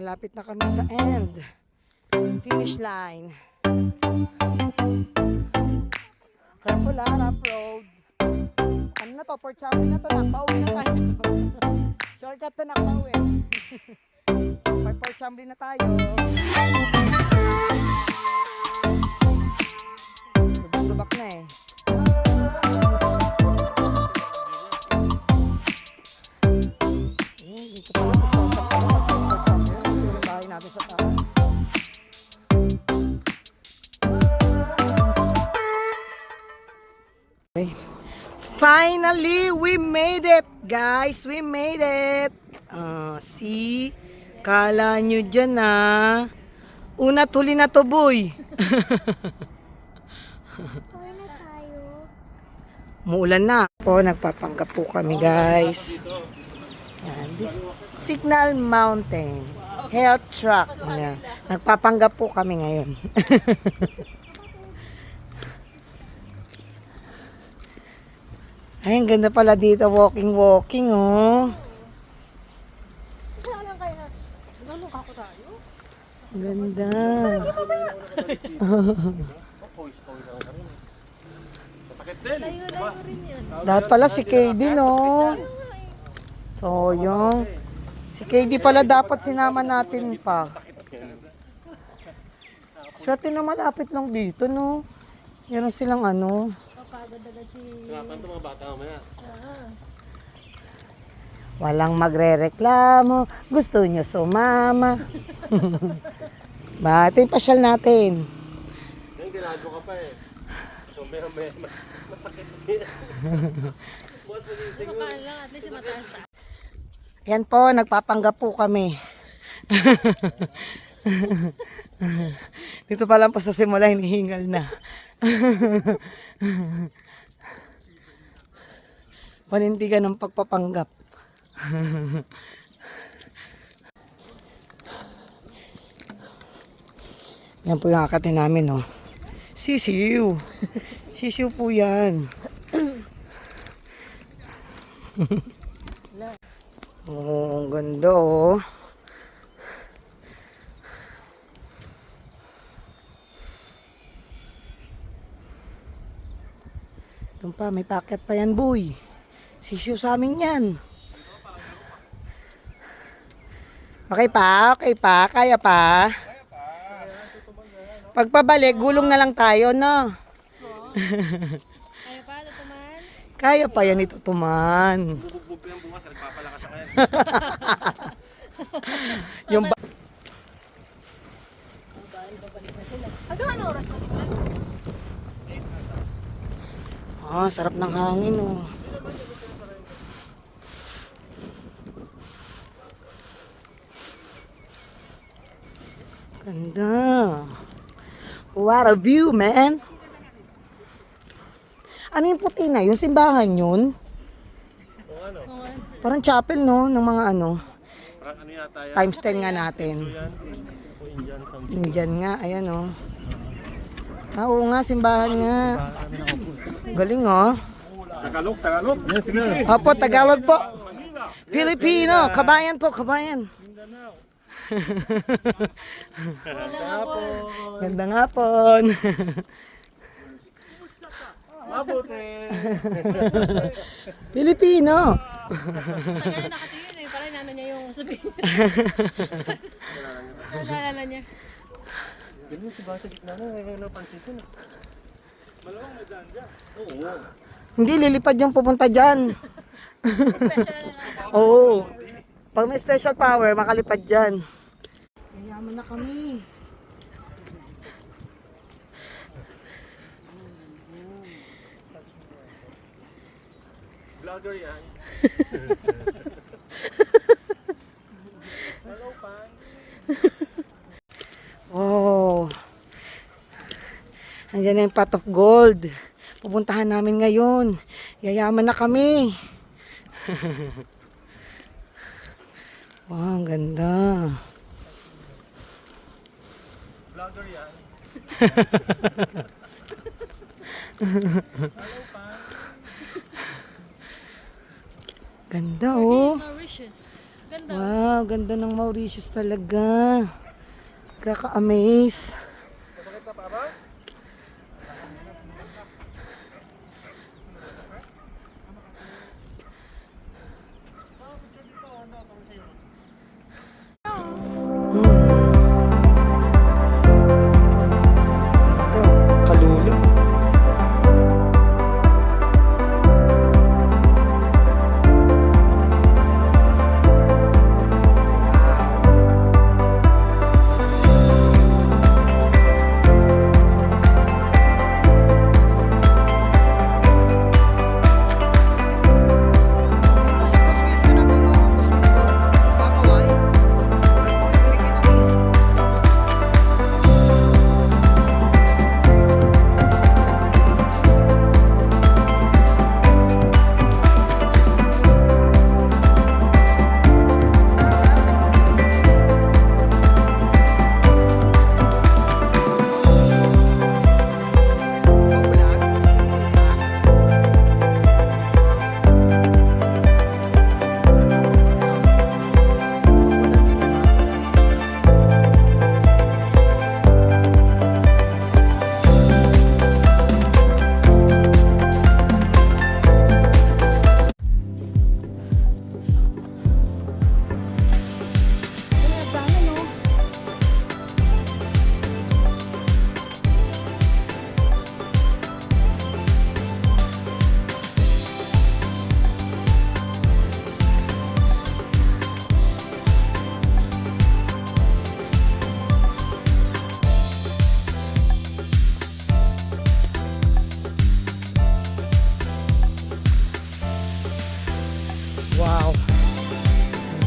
Malapit na kami sa end. Finish line. Careful ha, rough road. Ano na to? Port Chowdy na to. Nakpauwi na tayo. Shortcut to, nakpauwi. Port Chowdy na tayo. Lubak na eh. Dito pala ito. Yung bahay natin sa taas. Okay. Finally, we made it, guys. We made it. See? Kala nyo dyan Una huli na to, boy. Muulan na. Po, nagpapanggap po kami, guys. Yan, this Signal Mountain Health Track. Yan. Nagpapanggap po kami ngayon. Ay, ang ganda pala dito. Walking, oh. Ganda. Lahat pala si KD, no? So, yung si KD pala dapat sinama natin pa. Swerte na malapit lang dito, no? Meron silang ano. Walang magre-reklamo. Gusto nyo sumama. Ba, ito yung pasyal natin. Yung ginagawa ka pa eh. So, may masakit. Mapaan lang, at least mataas na. Yan po, nagpapanggap po kami. Dito pa lang po sa simula, hinihingal na. Panindigan ng pagpapanggap. Yan po yung akate namin, oh. Sisiw. Sisiw po yan. Oh, ang ganda, oh. Doon pa, may packet pa yan, boy. Sisiw sa amin yan. Okay pa, kaya pa. Pagpabalik, gulong na lang tayo, no? Kaya pa, tutuman? Kaya pa yan ito, tuman. Bubugbog ko yung bunga, nagpapalakas ako yan. Yung Hanggang ano oras na? sarap ng hangin, oh. Ganda. What a view, man. Ano yung puti na? Yung simbahan yun? Ano? Parang chapel, no? Ng mga ano. Parang ano yata yan? Times 10 nga natin. Yan. O Indian something. Indian nga. Ayan, oh. Oo nga, simbahan nga. Galing, oh. Tagalog. Yes, sir. Opo, Tagalog po. Filipino. Kabayan po, kabayan. Gandang hapon. Mabuti. Pilipino. Tagal na nakatingin eh, parang nana niya yung sabihin. Nalala niya. Ganun si Basa gitna na, ngayon napansin ko na. Malawang na dyan dyan. Oo. Hindi, lilipad yung pupunta dyan. Special na lang. Oo. Pag may special power, makalipad dyan. Yayaman na kami. Vlogger yan. Hello, pan. Wow. Andiyan na yung pot of gold. Pupuntahan namin ngayon. Yayaman na kami. Wow, ang ganda. Vlogger yan. Ganda, oh. Mauritius. Ganda. Wow, ganda ng Mauritius talaga. Kaka-amaze. Ito, kalulu. Wow.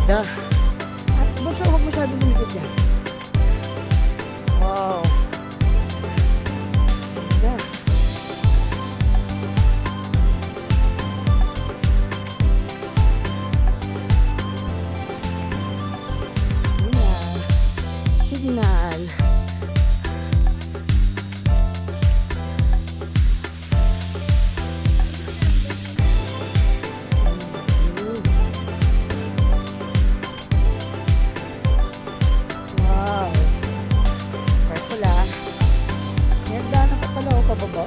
Ganda. At bunso, huwag masyado lumikit yan. Wow. Ganda. Yun na. Signal. Wow. Purple ah. Yan, daanan ka pala o pababa.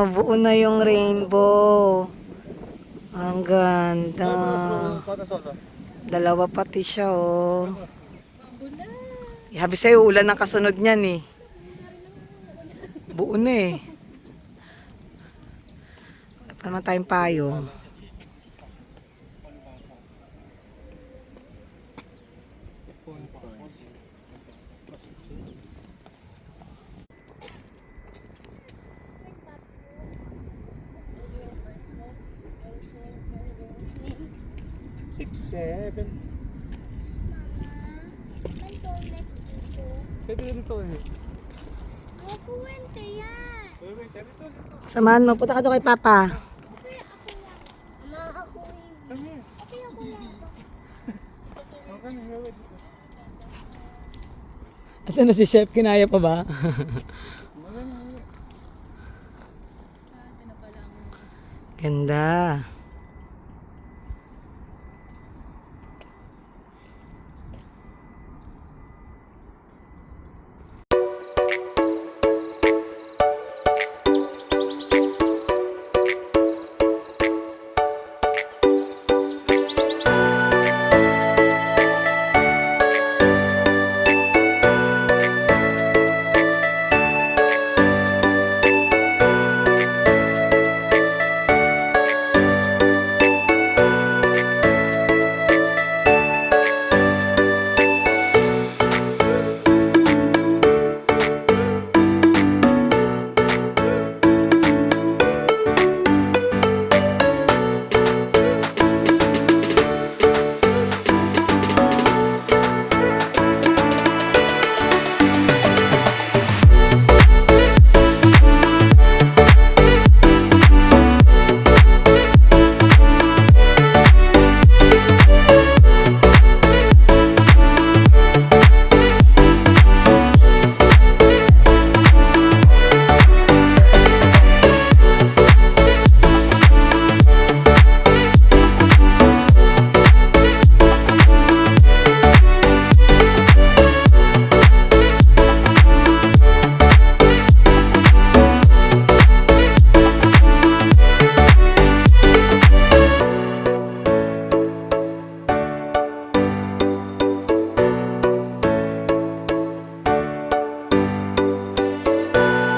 Buo na yung rainbow. Ang ganda. Dalawa pati siya, oh. Sabi sa'yo, ulan ang kasunod niyan, eh. Buo na, eh. Wala pa naman tayong payong. Six, seven. Pwede dito eh. Makuwente yan. Samahan mo, punta ka doon kay Papa. Kaya ako lang. Ama, ako rin. Kaya ako lang. Asan na si Chef? Kinaya pa ba? Ganda.